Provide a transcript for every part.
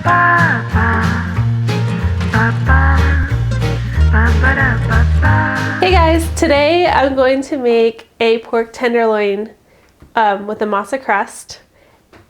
Hey guys, today I'm going to make a pork tenderloin with a Masa crust,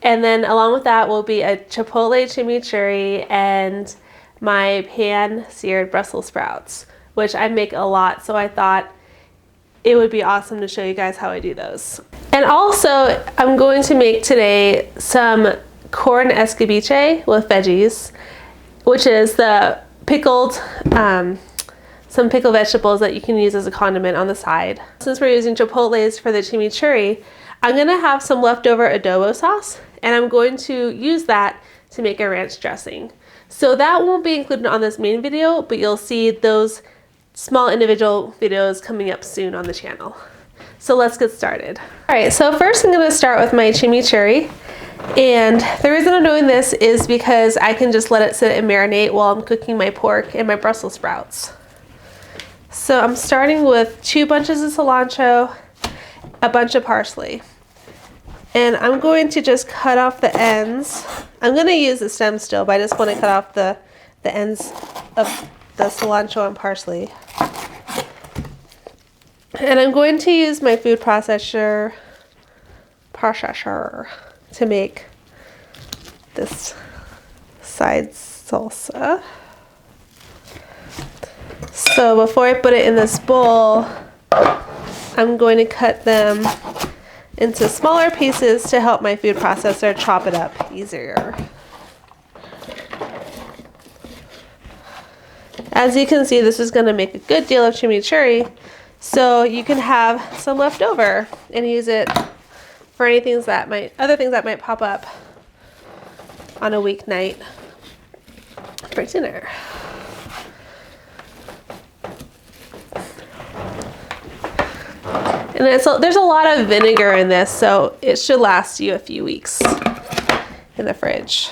and then along with that will be a Chipotle Chimichurri and my pan-seared Brussels sprouts, which I make a lot, so I thought it would be awesome to show you guys how I do those. And also, I'm going to make today some corn escabeche with veggies, which is the pickled, some pickled vegetables that you can use as a condiment on the side. Since we're using chipotles for the chimichurri, I'm gonna have some leftover adobo sauce, and I'm going to use that to make a ranch dressing. So that won't be included on this main video, but you'll see those small individual videos coming up soon on the channel. So let's get started. All right, so first I'm gonna start with my chimichurri. And the reason I'm doing this is because I can just let it sit and marinate while I'm cooking my pork and my Brussels sprouts. So I'm starting with 2 bunches of cilantro, a bunch of parsley. And I'm going to just cut off the ends. I'm going to use the stem still, but I just want to cut off the ends of the cilantro and parsley. And I'm going to use my food processor to make this side salsa. So before I put it in this bowl, I'm going to cut them into smaller pieces to help my food processor chop it up easier. As you can see, this is going to make a good deal of chimichurri, so you can have some left over and use it for other things that might pop up on a weeknight for dinner. And there's a lot of vinegar in this, so it should last you a few weeks in the fridge.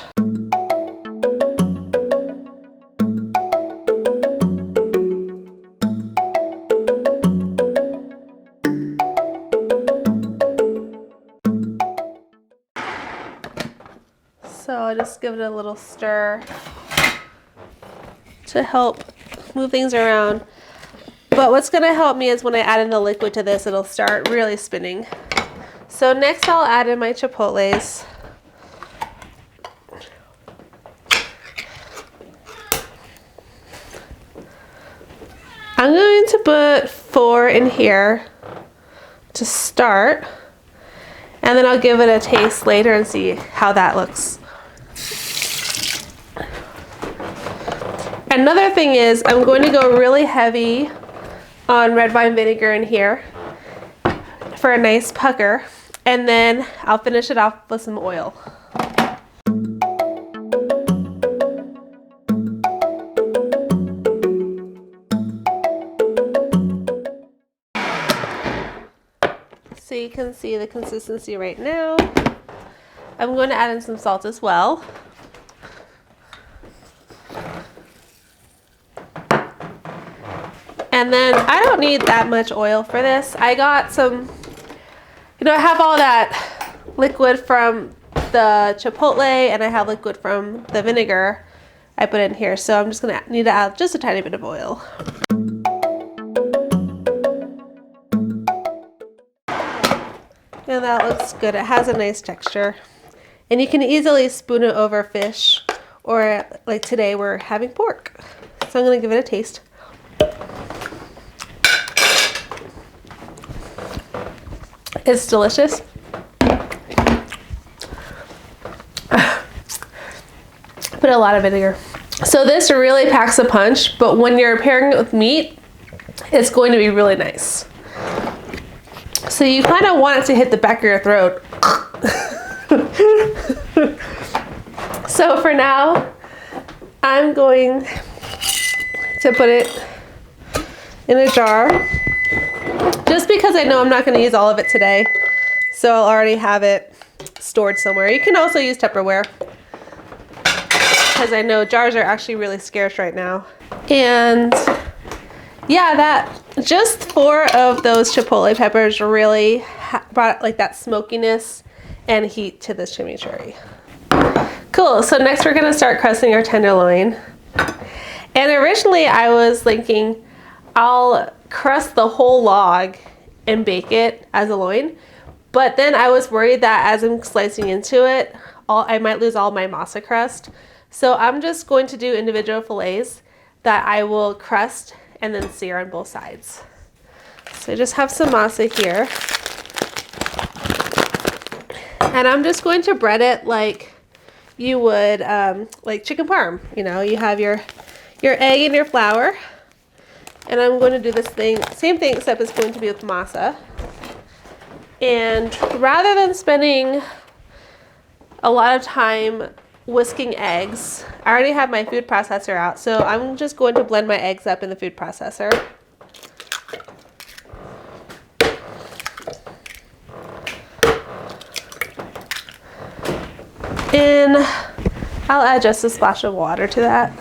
So I'll just give it a little stir to help move things around. But what's going to help me is when I add in the liquid to this, it'll start really spinning. So next I'll add in my chipotles. I'm going to put 4 in here to start, and then I'll give it a taste later and see how that looks. Another thing is I'm going to go really heavy on red wine vinegar in here for a nice pucker, and then I'll finish it off with some oil. So you can see the consistency right now. I'm going to add in some salt as well. And then I don't need that much oil for this. I got some, I have all that liquid from the chipotle, and I have liquid from the vinegar I put in here. So I'm just gonna need to add just a tiny bit of oil. And that looks good. It has a nice texture. And you can easily spoon it over fish, or like today we're having pork. So I'm gonna give it a taste. It's delicious. Put a lot of vinegar. So this really packs a punch, but when you're pairing it with meat, it's going to be really nice. So you kind of want it to hit the back of your throat. So for now, I'm going to put it in a jar, just because I know I'm not going to use all of it today. So I'll already have it stored somewhere. You can also use Tupperware, because I know jars are actually really scarce right now. And yeah, just 4 of those chipotle peppers really brought like that smokiness and heat to this chimichurri. Cool, so next we're gonna start crusting our tenderloin. And originally I was thinking I'll crust the whole log and bake it as a loin. But then I was worried that as I'm slicing into it, I might lose all my masa crust. So I'm just going to do individual fillets that I will crust and then sear on both sides. So I just have some masa here. And I'm just going to bread it like you would like chicken parm. You know, you have your egg and your flour. And I'm going to do this same thing, except it's going to be with masa. And rather than spending a lot of time whisking eggs, I already have my food processor out, so I'm just going to blend my eggs up in the food processor. And I'll add just a splash of water to that.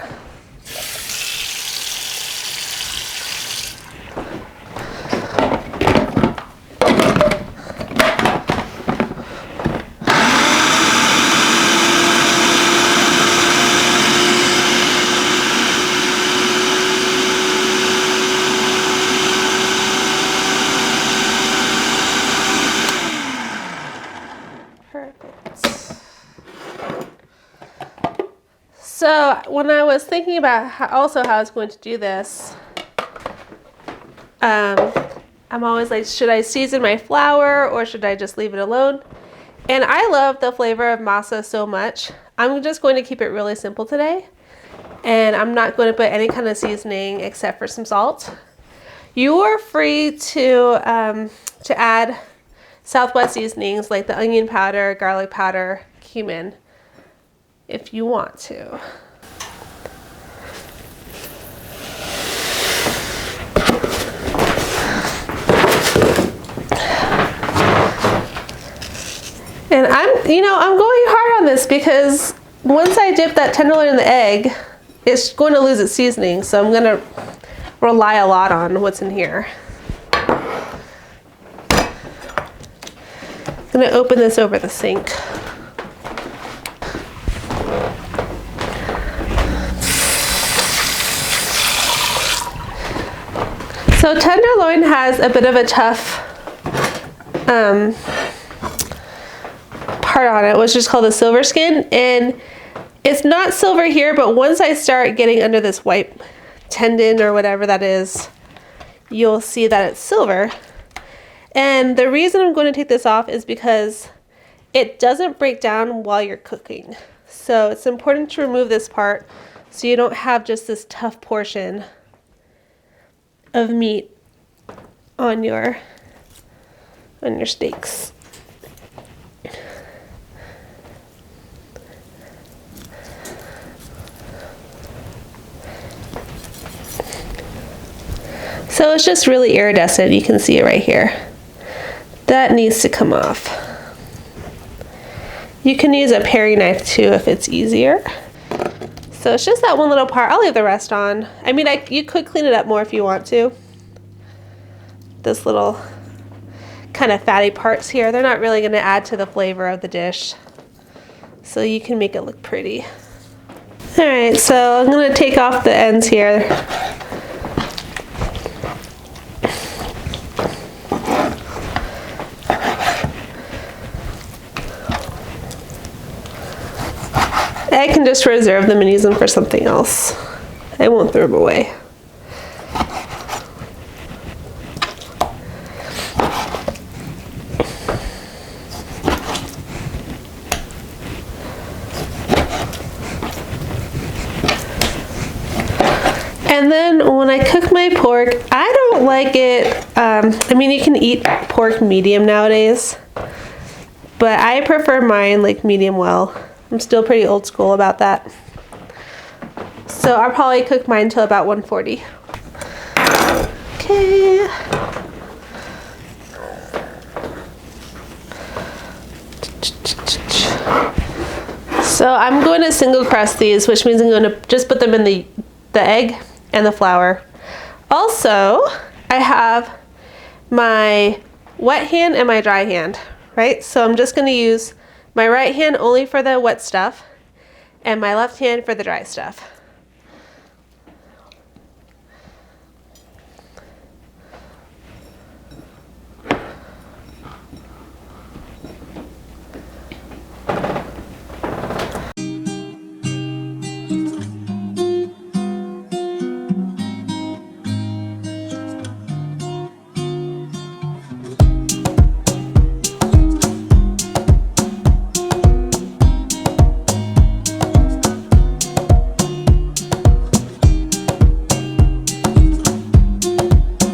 So when I was thinking about how I was going to do this, I'm always like, should I season my flour or should I just leave it alone? And I love the flavor of masa so much. I'm just going to keep it really simple today. And I'm not going to put any kind of seasoning except for some salt. You are free to add Southwest seasonings like the onion powder, garlic powder, cumin, if you want to. And I'm going hard on this because once I dip that tenderloin in the egg, it's going to lose its seasoning. So I'm going to rely a lot on what's in here. I'm going to open this over the sink. So tenderloin has a bit of a tough part on it, which is called the silver skin, and it's not silver here, but once I start getting under this white tendon or whatever that is, you'll see that it's silver. And the reason I'm going to take this off is because it doesn't break down while you're cooking. So it's important to remove this part so you don't have just this tough portion of meat on your steaks. So it's just really iridescent. You can see it right here. That needs to come off. You can use a paring knife too if it's easier. So it's just that one little part. I'll leave the rest on. I mean, you could clean it up more if you want to. This little kind of fatty parts here, they're not really going to add to the flavor of the dish. So you can make it look pretty. All right, so I'm going to take off the ends here. I can just reserve them and use them for something else. I won't throw them away. And then when I cook my pork, I don't like it, I mean, you can eat pork medium nowadays, but I prefer mine like medium well. I'm still pretty old school about that. So I'll probably cook mine till about 140. Okay. So I'm going to single crust these, which means I'm going to just put them in the egg and the flour. Also, I have my wet hand and my dry hand, right? So I'm just going to use my right hand only for the wet stuff, and my left hand for the dry stuff.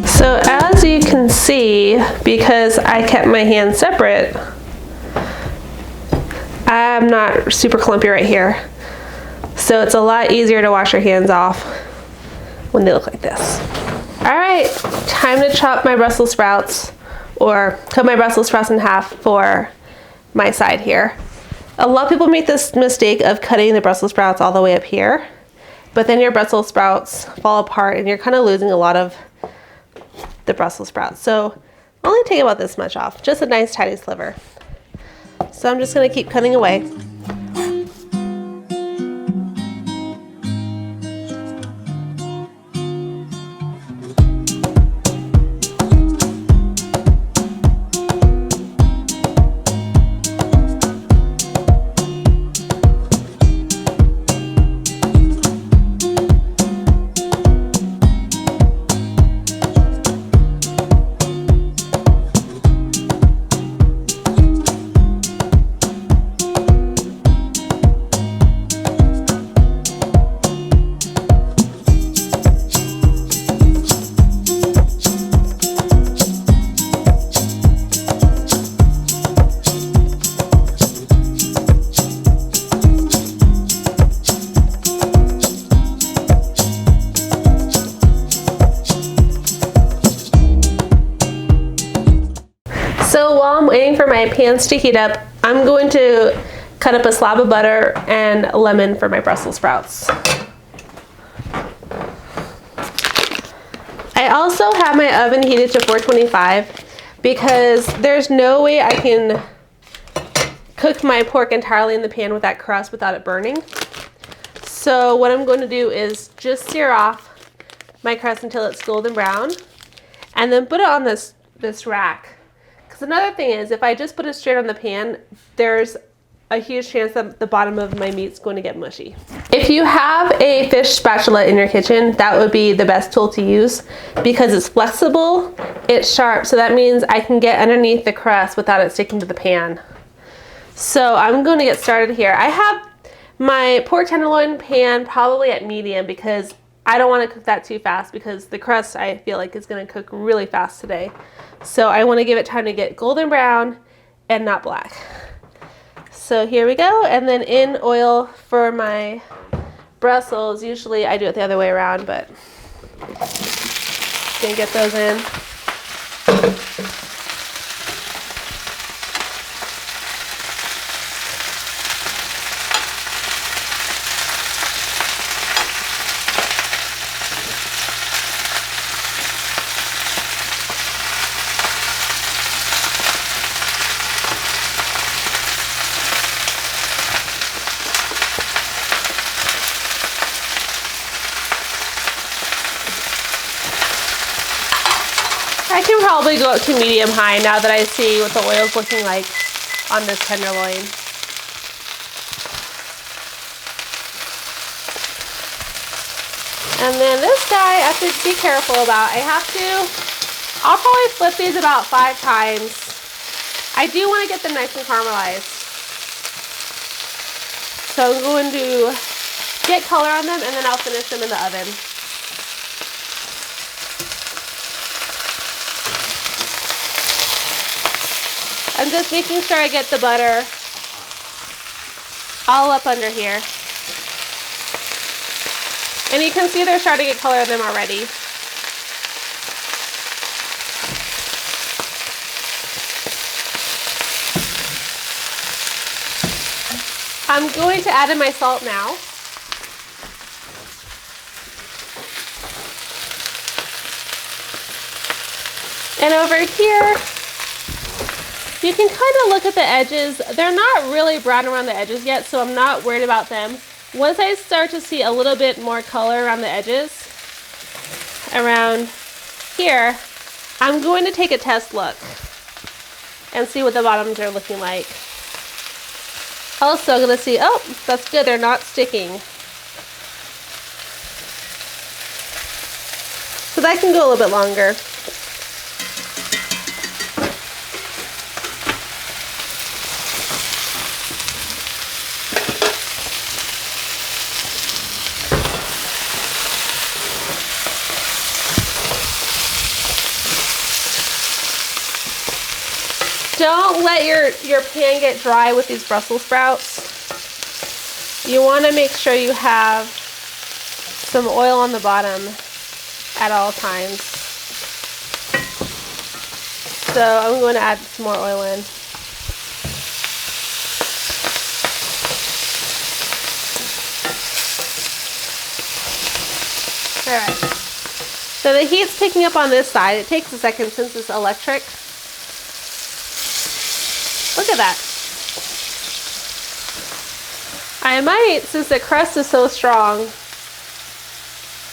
So as you can see, because I kept my hands separate, I'm not super clumpy right here. So it's a lot easier to wash your hands off when they look like this. All right, time to chop my Brussels sprouts, or cut my Brussels sprouts in half for my side here. A lot of people make this mistake of cutting the Brussels sprouts all the way up here, but then your Brussels sprouts fall apart and you're kind of losing a lot of the Brussels sprouts. So only take about this much off, just a nice tiny sliver. So I'm just gonna keep cutting away. So while I'm waiting for my pans to heat up, I'm going to cut up a slab of butter and lemon for my Brussels sprouts. I also have my oven heated to 425 because there's no way I can cook my pork entirely in the pan with that crust without it burning. So what I'm going to do is just sear off my crust until it's golden brown, and then put it on this rack. Because another thing is, if I just put it straight on the pan, there's a huge chance that the bottom of my meat's going to get mushy. If you have a fish spatula in your kitchen, that would be the best tool to use because it's flexible, it's sharp, so that means I can get underneath the crust without it sticking to the pan. So I'm going to get started here. I have my pork tenderloin pan probably at medium because I don't want to cook that too fast because the crust I feel like is going to cook really fast today. So I want to give it time to get golden brown and not black. So here we go, and then in oil for my Brussels. Usually I do it the other way around, but gonna get those in. I can probably go up to medium high now that I see what the oil's looking like on this tenderloin. And then this guy I have to be careful about. I'll probably flip these about 5 times. I do want to get them nice and caramelized. So I'm going to get color on them and then I'll finish them in the oven. I'm just making sure I get the butter all up under here. And you can see they're starting to get color in them already. I'm going to add in my salt now. And over here, you can kind of look at the edges. They're not really brown around the edges yet, so I'm not worried about them. Once I start to see a little bit more color around the edges, around here, I'm going to take a test look and see what the bottoms are looking like. Also, I'm going to see, oh, that's good, they're not sticking. So that can go a little bit longer. Don't let your pan get dry with these Brussels sprouts. You want to make sure you have some oil on the bottom at all times. So I'm going to add some more oil in. Alright. So the heat's picking up on this side. It takes a second since it's electric. Look at that. I might, since the crust is so strong,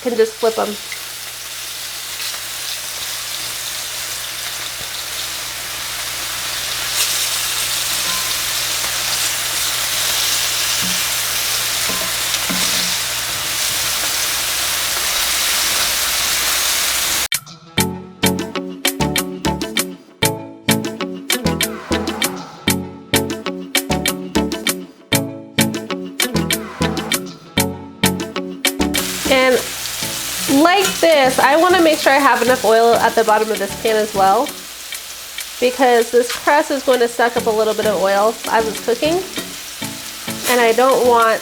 can just flip them. And like this, I want to make sure I have enough oil at the bottom of this pan as well, because this crust is going to suck up a little bit of oil as it's cooking, and I don't want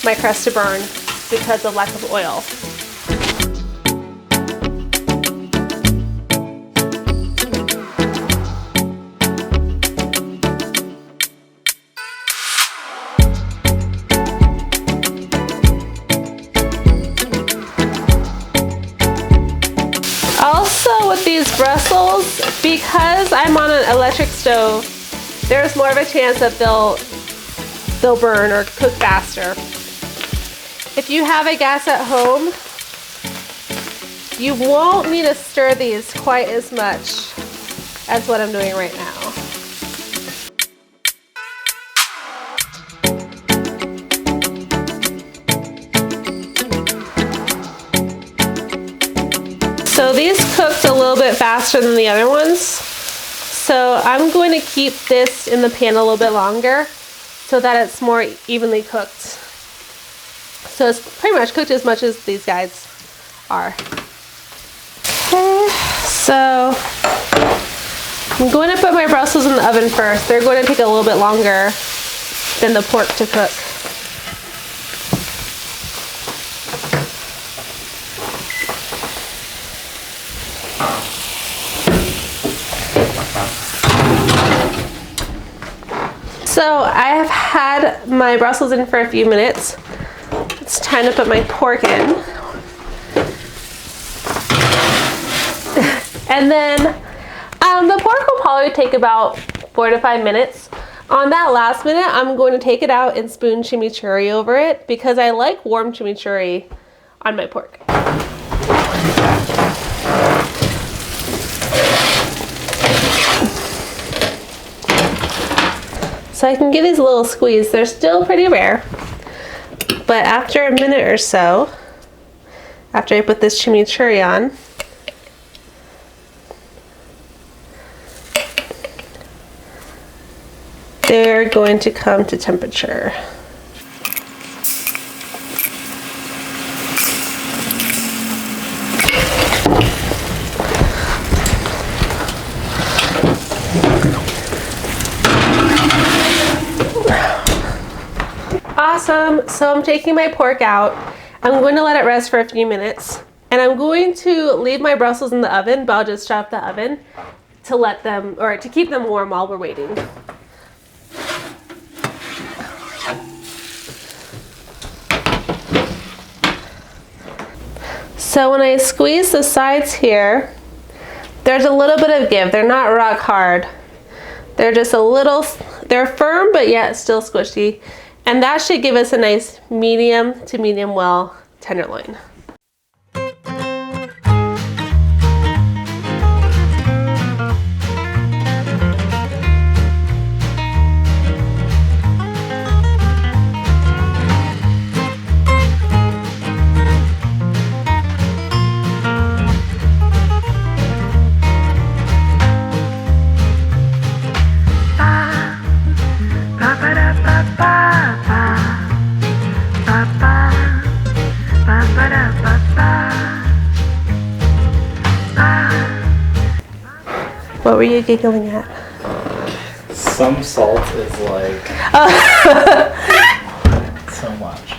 my crust to burn because of lack of oil. Also with these Brussels, because I'm on an electric stove, there's more of a chance that they'll burn or cook faster. If you have a gas at home, you won't need to stir these quite as much as what I'm doing right now. So these cooked a little bit faster than the other ones. So I'm going to keep this in the pan a little bit longer so that it's more evenly cooked. So it's pretty much cooked as much as these guys are. Okay, so I'm going to put my Brussels in the oven first. They're going to take a little bit longer than the pork to cook. So I have had my Brussels in for a few minutes. It's time to put my pork in. And then the pork will probably take about 4 to 5 minutes. On that last minute, I'm going to take it out and spoon chimichurri over it because I like warm chimichurri on my pork. So I can give these a little squeeze. They're still pretty rare, but after a minute or so, after I put this chimichurri on, they're going to come to temperature. Awesome, so I'm taking my pork out. I'm going to let it rest for a few minutes. And I'm going to leave my Brussels in the oven, but I'll just shut the oven to let them, or to keep them warm while we're waiting. So when I squeeze the sides here, there's a little bit of give. They're not rock hard. They're just a little, they're firm, but yet still squishy. And that should give us a nice medium to medium well tenderloin. What were you giggling at? Some salt is like so much.